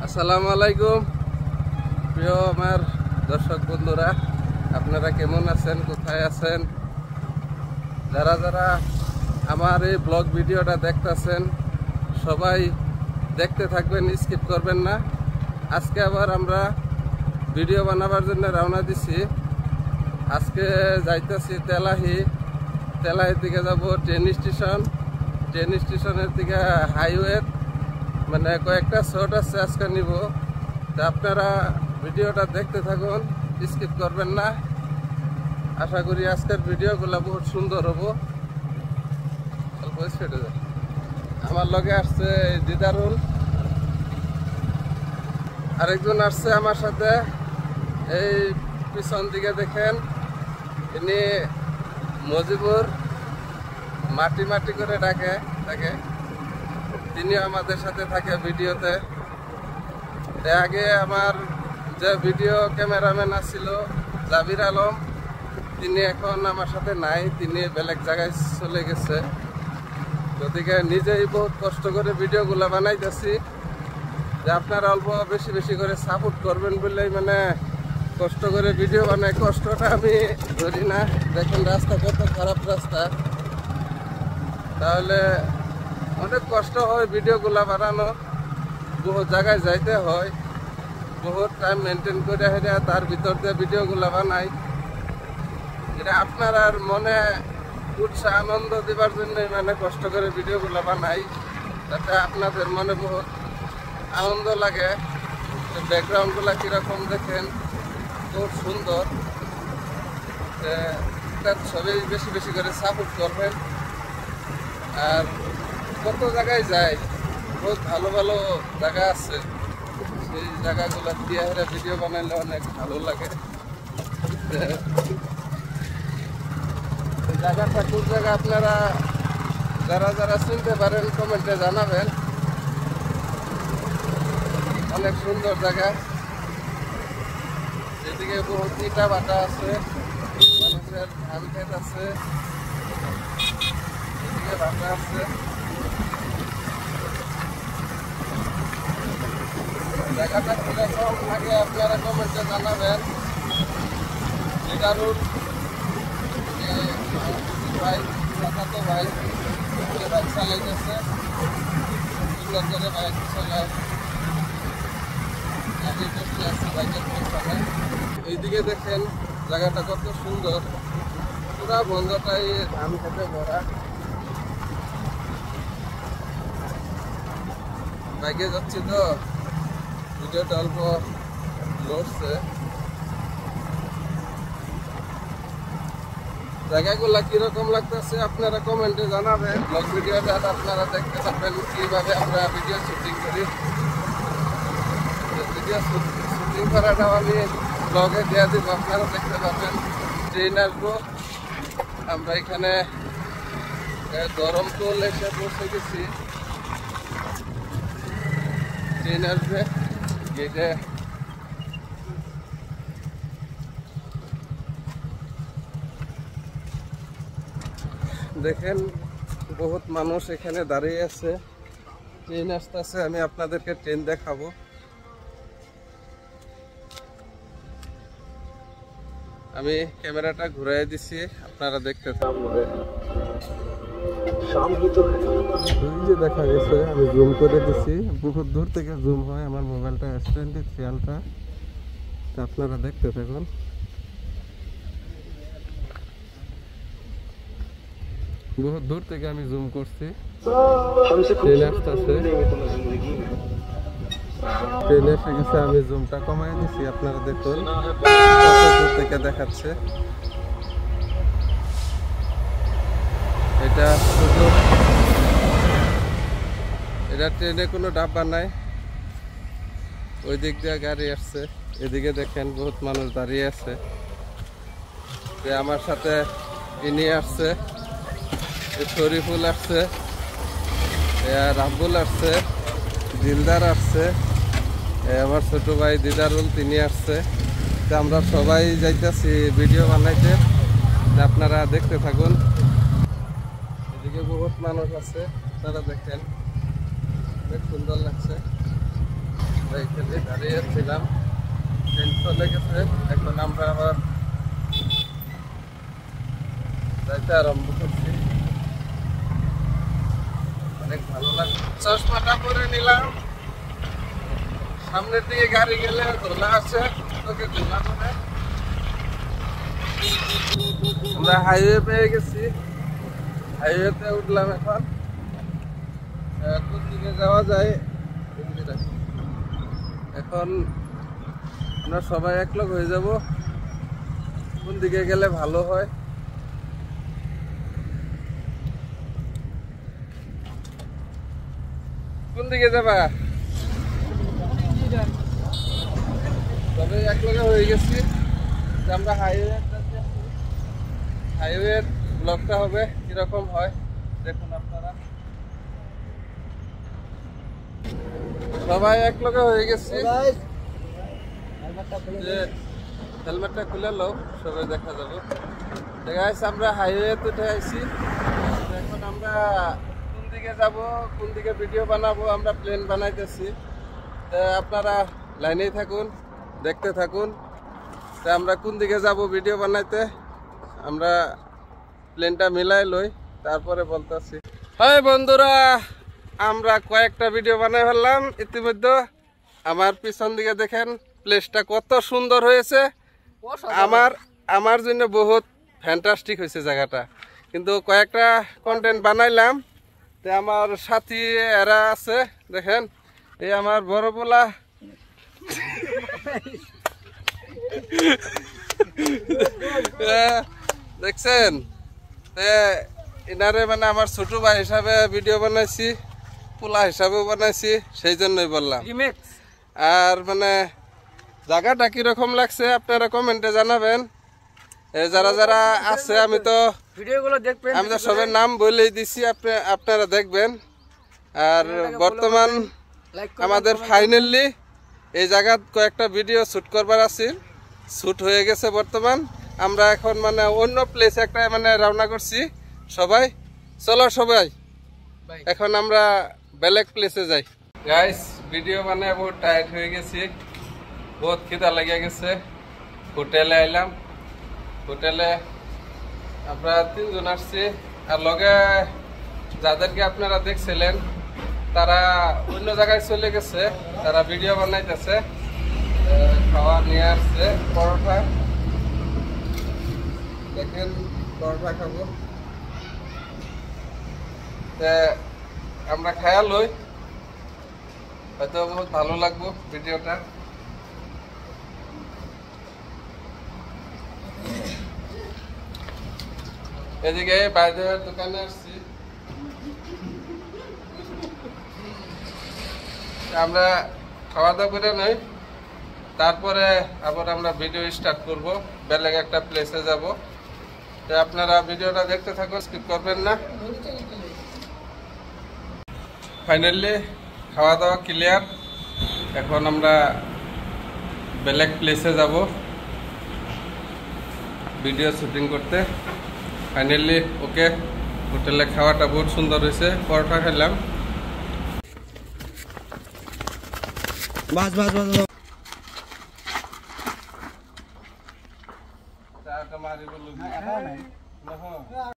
আসসালামু আলাইকুম প্রিয় আমার দর্শক বন্ধুরা, আপনারা কেমন আছেন, কোথায় আছেন? যারা যারা আমার এই ব্লগ ভিডিওটা দেখতেছেন সবাই দেখতে থাকবেন, স্কিপ করবেন না। আজকে আবার আমরা ভিডিও বানাবার জন্য রওনা দিছি। আজকে যাইতেছি তেলাহি থেকে যাব ট্রেন স্টেশনের থেকে হাইওয়ে, মানে কয়েকটা শট আছে আজকে নিব। তা আপনারা ভিডিওটা দেখতে থাকুন, স্কিপ করবেন না। আশা করি আজকের ভিডিওগুলো বহুত সুন্দর হবো। আমার লগে আসছে দিদারুল, আরেকজন আসছে আমার সাথে। এই পিছন দিকে দেখেন, ইনি মজিবুর, মাটি মাটি করে ডাকে তাকে, তিনিও আমাদের সাথে থাকে ভিডিওতে। আগে আমার যে ভিডিও ক্যামেরাম্যান আছিল জাবির আলম, তিনি এখন আমার সাথে নাই, তিনি বেলেগ জায়গায় চলে গেছে। গতিকে নিজেই বহুত কষ্ট করে ভিডিওগুলো বানাইতেছি, যে আপনারা অল্প বেশি বেশি করে সাপোর্ট করবেন বললেই মানে কষ্ট করে ভিডিও বানাই। কষ্টটা আমি ধরি না। দেখেন রাস্তা কত খারাপ রাস্তা, তাহলে অনেক কষ্ট হয় ভিডিওগুলো বানানো। বহু জায়গায় যাইতে হয়, বহুত টাইম মেনটেন করে হেরে তার ভিতর দিয়ে ভিডিওগুলো বানাই। এটা আপনার মনে উৎসাহ আনন্দ দেবার জন্যই মানে কষ্ট করে ভিডিওগুলো বানাই, যাতে আপনাদের মনে বহুত আনন্দ লাগে। ব্যাকগ্রাউন্ডগুলো কীরকম দেখেন, খুব সুন্দর। সবাই বেশি বেশি করে সাপোর্ট করবেন। আর কত জায়গায় যায়, বহুত ভালো ভালো জায়গা আছে, সেই জায়গাগুলো দিয়ে হেরে ভিডিও বানাইলে অনেক ভালো লাগে। জায়গাটা কোন জায়গা আপনারা যারা যারা চিনতে পারেন কমেন্টে জানাবেন। অনেক সুন্দর জায়গা। এদিকে বহুত ইটা বাটা আছে, মানুষের ধান ক্ষেত আছে, এদিকে বাটা আছে। জায়গাটা কিরকম লাগে আপনারা কমেন্টে জানাবেন। দিদারুল ভাই, তো ভাই বাইক চালাইতেছে, সুন্দর করে বাইক চালায়। আমি বসে আছি বাইকের পেছনে। এইদিকে দেখেন জায়গাটা কত সুন্দর, পুরা বন্ধটাই ধান খেতে ভরা। বাইকে যাচ্ছি তো ভিডিওটা অল্প লড়ছে। জায়গাগুলা কিরকম লাগতেছে আপনারা কমেন্টে জানাবেন। ব্লগ ভিডিওটা আপনারা দেখতে পাবেন কিভাবে আমরা ভিডিও শুটিং করি। ভিডিও শুটিং করাটাও আমি ব্লগে দিয়ে দিব, আপনারা দেখতে পাবেন। ট্রেন আসবো, আমরা এখানে ধরমতল এসে পৌঁছে গেছি। ট্রেন আসবে গেটে। দেখেন বহুত মানুষ এখানে দাঁড়িয়ে আছে, ট্রেন আসতেছে। আমি আপনাদেরকে ট্রেন দেখাবো। আমি ক্যামেরাটা ঘুরাই দিছি, আপনারা দেখতে থাকবেন। যে দেখা গেছে, আমি জুম করে দিছি, বহুত দূর থেকে জুম হয় আমার মোবাইলটা, স্ট্যান্ডের খেয়ালটা। তা আপনারা দেখতে থাকুন। বহুত দূর থেকে আমি জুম করছি। ট্রেন আসতেছে, ট্রেন এসে গেছে। আমি জুমটা কমাই দিছি, আপনারা দেখুন কত দূর থেকে দেখাচ্ছে। এটা শুধু, এটা ট্রেনে কোনো ডাব্বা নাই। ওই দিক দিয়ে গাড়ি আসছে, এদিকে দেখেন বহুত মানুষ দাঁড়িয়ে আছে। আমার সাথে ইনি আসছে, শরীফুল আসছে, রাব্বুল আসছে, দিলদার আসছে, আমার ছোট ভাই দিদারুল তিনি আসছে। আমরা সবাই যাইতেছি ভিডিও বানাইতে, আপনারা দেখতে থাকুন। এদিকে বহুত মানুষ আছে, আপনারা দেখেন, অনেক সুন্দর লাগছে। এখানে দাঁড়িয়েছিলাম, ট্রেন চলে গেছে। এখন আমরা আবার যাইতে আরম্ভ করছি। অনেক ভালো লাগছে। চশমাটা পরে নিলাম, সামনের দিকে গাড়ি গেলে ধোলা আছে, তোকে ধোলা করে। আমরা হাইওয়ে পেয়ে গেছি, হাইওয়েতে উঠলাম। এখন কোন দিকে যাওয়া যায়, এখন আমরা সবাই একলগ হয়ে যাব। কোন দিকে গেলে ভালো হয়, কোন দিকে যাবা? সবাই একলগে হয়ে গেছি। আমরা হাইওয়ে ব্লগটা হবে কিরকম হয় দেখুন আপনারা। সবাই একলগে হয়ে গেছি, হেলমেটটা খুলে লো, সবাই দেখা যাবে। গাইস আমরা হাইওয়ে উঠে আইছি। এখন আমরা কোন দিকে যাব, কোন দিকে ভিডিও বানাবো, আমরা প্ল্যান বানাইতেছি। আপনারা লাইনেই থাকুন, দেখতে থাকুন। তা আমরা কোন দিকে যাব ভিডিও বানাইতে, আমরা প্ল্যানটা মিলাই লই, তারপরে বলতেছি। হাই বন্ধুরা, আমরা কয়েকটা ভিডিও বানাই ফেললাম ইতিমধ্যে। আমার পিছন দিকে দেখেন প্লেসটা কত সুন্দর হয়েছে। আমার জন্য বহুত ফ্যান্টাস্টিক হয়েছে জায়গাটা। কিন্তু কয়েকটা কন্টেন্ট বানাইলাম, তো আমার সাথী এরা আছে দেখেন, এই আমার বড় পোলা দেখছেন। এনারে মানে আমার ছোট ভাই হিসাবে ভিডিও বানাইছি, পোলা হিসাবেও বানাইছি, সেই জন্যই বললাম। আর মানে জায়গাটা কিরকম লাগছে আপনারা কমেন্টে জানাবেন। যারা যারা আছে আমি তো সবার নাম বলেই দিছি, আপনারা দেখবেন। আর বর্তমান আমাদের ফাইনালি এই জায়গাত কয়েকটা ভিডিও শ্যুট করবার আছে, শ্যুট হয়ে গেছে বর্তমান। আমরা এখন মানে অন্য প্লেস একটা মানে রওনা করছি সবাই। চলো সবাই এখন আমরা বেলেগ প্লেসে যাই। গাইস ভিডিও মানে বহুত টায়ার্ড হয়ে গেছি, বহুত খিদা লেগে গেছে। হোটেলে আইলাম, হোটেলে আমরা 3 জন আসছি। আর লগে যাদেরকে আপনারা দেখছিলেন তারা অন্য জায়গায় চলে গেছে, তারা ভিডিও বানাইতেছে। খাওয়া নিয়ে আসছে পরোটা, দেখেন পরোটা খাবো। আমরা খায়া লই, হয়তো বহুত ভালো লাগবো ভিডিওটা। এদিকে বাইরের দোকানে আসছি, আমরা খাওয়া দাওয়া করে নই, তারপরে আবার আমরা ভিডিও স্টার্ট করব, বেলেগ একটা প্লেসে যাব। তো আপনারা ভিডিওটা দেখতে থাকুন, স্কিপ করবেন না। ফাইনালি খাওয়া দাওয়া ক্লিয়ার, এখন আমরা বেলেগ প্লেসে যাব ভিডিও শুটিং করতে। ফাইনালি ওকে, হোটেলে খাওয়াটা বহুত সুন্দর হয়েছে, পরোটা খেলাম।